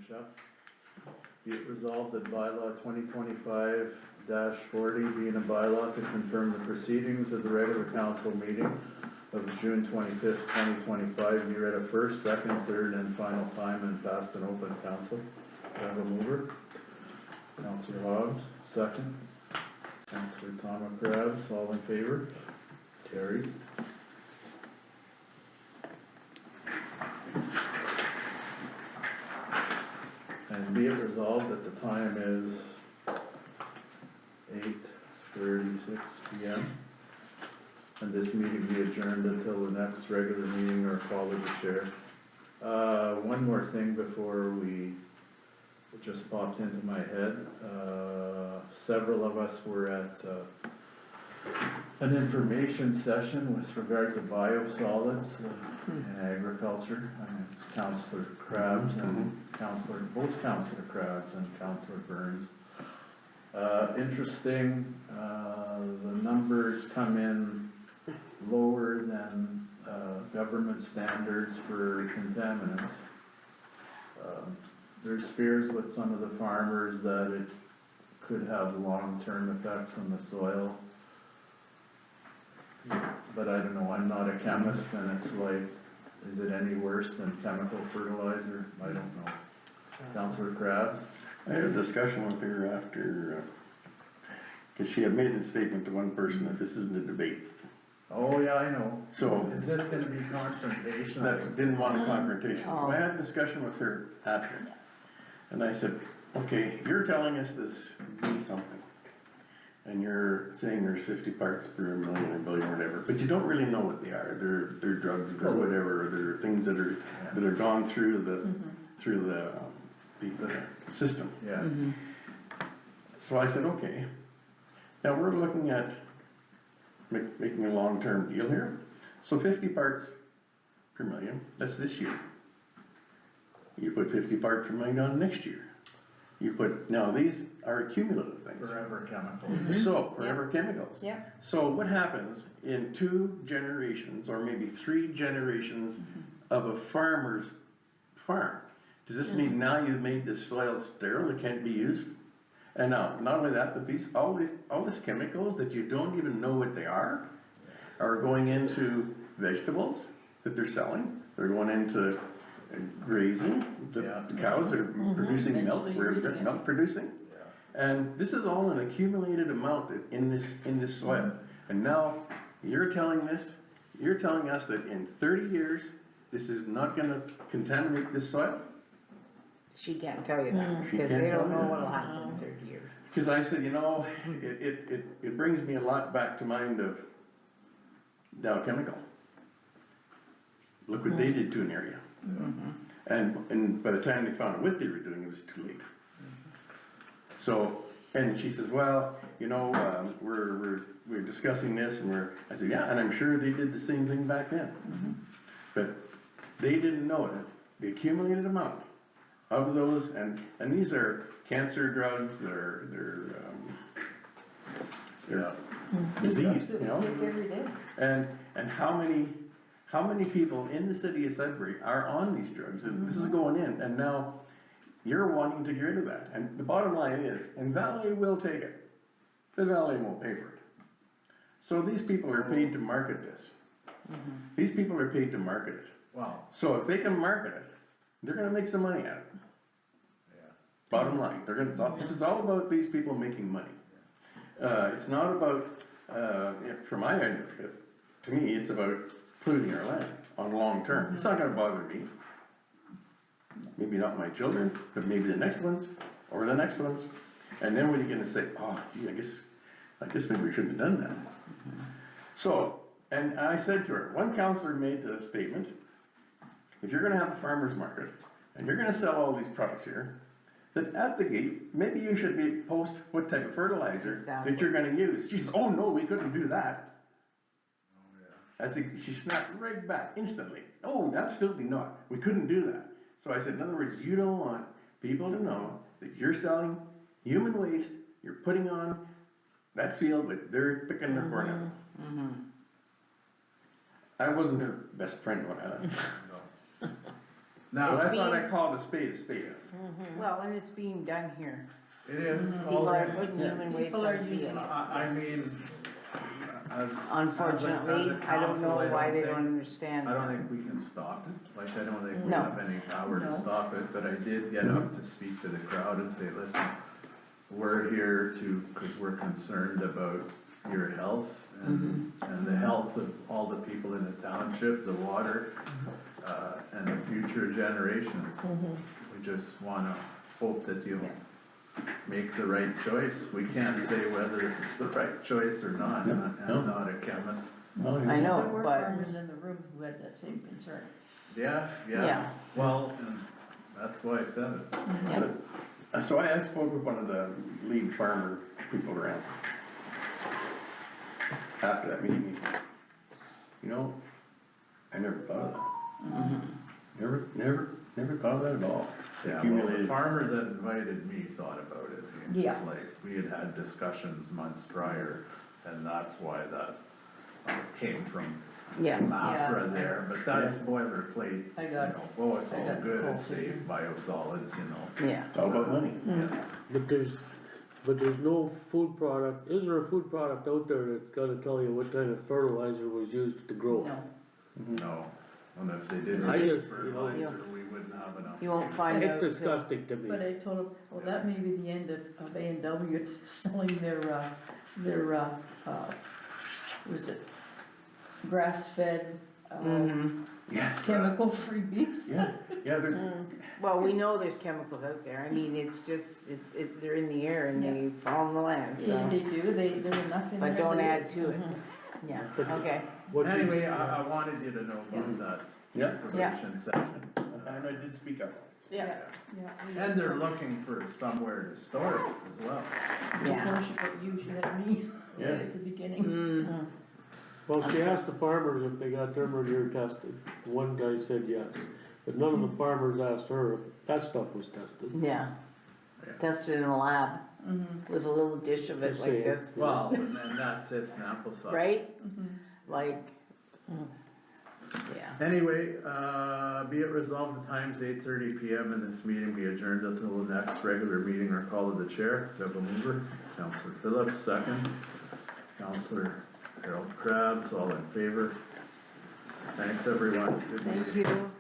Chef. Be it resolved that bylaw 2025-40 being a bylaw to confirm the proceedings of the regular council meeting of June 25th, 2025 be read a first, second, third, and final time and passed in open council. Do I have a mover? Councillor Hobbs, second. Councillor Thomas Krabs, all in favor? Carried. And be it resolved that the time is 8:36 p.m. and this meeting be adjourned until the next regular meeting or call of the chair. One more thing before it just popped into my head. Several of us were at an information session with regard to biosolids in agriculture. It's Councillor Krabs and both Councillor Krabs and Councillor Burns. Interesting, the numbers come in lower than government standards for contaminants. There's fears with some of the farmers that it could have long-term effects on the soil. But I don't know, I'm not a chemist, and it's like, is it any worse than chemical fertilizer? I don't know. Councillor Krabs? I had a discussion with her after, cause she had made a statement to one person that this isn't a debate. Oh, yeah, I know. So. Is this gonna be confrontation? That didn't want a confrontation, so I had a discussion with her after. And I said, okay, you're telling us this means something. And you're saying there's 50 parts per million or billion or whatever, but you don't really know what they are. They're drugs, they're whatever, they're things that are gone through the system. Yeah. So I said, okay, now we're looking at making a long-term deal here. So 50 parts per million, that's this year. You put 50 parts per million on next year. Now these are cumulative things. Forever chemicals. So, forever chemicals. Yeah. So what happens in 2 generations, or maybe 3 generations of a farmer's farm? Does this mean now you've made the soil sterile, it can't be used? And now, not only that, but all these chemicals that you don't even know what they are going into vegetables that they're selling. They're going into grazing, the cows that are producing milk, we're milk producing. And this is all an accumulated amount in this soil. And now you're telling us that in 30 years, this is not gonna contaminate this soil? She can't tell you that, She because can't they don't tell know you what'll happen in 30 years. Because I said, it brings me a lot back to mind of Dow Chemical. Look what they did to an area. And by the time they found out what they were doing, it was too late. So, and she says, well, we're discussing this, and I said, yeah, and I'm sure they did the same thing back then. But they didn't know it. The accumulated amount of those, and these are cancer drugs, they're disease, Take every day. And how many people in the city of Sudbury are on these drugs? And this is going in, and now you're wanting to get rid of that. And the bottom line is, and Valley will take it. The Valley won't pay for it. So these people are paid to market this. These people are paid to market it. Wow. So if they can market it, they're gonna make some money at it. Bottom line, this is all about these people making money. It's not about, from my end, to me, it's about polluting our land on long term. It's not gonna bother me. Maybe not my children, but maybe the next ones, or the next ones. And then when you're gonna say, oh, gee, I guess maybe we shouldn't have done that. So, and I said to her, one counselor made a statement, if you're gonna have a farmer's market, and you're gonna sell all these products here, that at the gate, maybe you should post what type of fertilizer that you're gonna use. She says, oh no, we couldn't do that. She snapped right back instantly. Oh, absolutely not. We couldn't do that. So I said, in other words, you don't want people to know that you're selling human waste, you're putting on that field that they're picking their corn out. I wasn't her best friend when I left. Now, But I It's thought I being- called a spade a spade. Well, and it's being done here. it is People are already, putting human waste People are on using fields. I mean, as a Unfortunately, I don't council, know why they think- don't understand I don't that. think we can stop it, like, I don't think we No. have any power to No. stop it, but I did get up to speak to the crowd and say, listen, we're here cause we're concerned about your health and the health of all the people in the township, the water, and the future generations. We just wanna hope that you make the right choice. We can't say whether it's the right choice or not, No, no. I'm not a chemist. Oh, yeah. I know, There were but, farmers in the room who had that same concern. Yeah, Yeah. well, and that's why I said it. yeah, So I spoke with one of the lead farmer people around. After that meeting, he said, you know, I never thought of that. Never thought of that at all. Yeah, well, the Accumulated. farmer that invited me thought about it. It's Yeah. like, we had discussions months prior, and that's why that came from yeah, Mafra Yeah. there, but that's boilerplate. I got- you know, oh, it's I all got the good, whole it's safe, thing. biosolids, you know. yeah. It's all about money. Yeah. But there's no food product, is there a food product out there that's gonna tell you what kind of fertilizer was used to grow it? No, No, and if they didn't I use just, you know, fertilizer, we wouldn't have enough. You won't find out It's till, disgusting to me. but I told him, well, that may be the end of A&W selling their, was it grass-fed, Yeah. chemical-free beef? Yeah, there's, well, we know there's chemicals out there, I mean, it's just, they're in the air and they fall on the land, Yeah, so. they do, there's enough in there But as don't it add is. to it, yeah, But- okay, What you- Anyway, I wanted you to know about that yeah, information session. and I did speak up. yeah, Yeah. And they're looking for somewhere to store it as well. yeah. Before she put you, she had me Yeah. at the beginning. Mm, Well, she asked the farmers if they got their manure tested, one guy said yes, but none of the farmers asked her if that stuff was tested. yeah. Tested in a lab Mhm. with a little dish of it Just like saying. this, Well, and then that's it, sample size. right? Mhm. Like, yeah. Anyway, be it resolved, the time's 8:30 PM and this meeting be adjourned until the next regular meeting or call of the chair. Do I have a mover? Counselor Phillips, second. Counselor Harold Krabs, all in favor. Thanks, everyone. Good meeting. Thank you.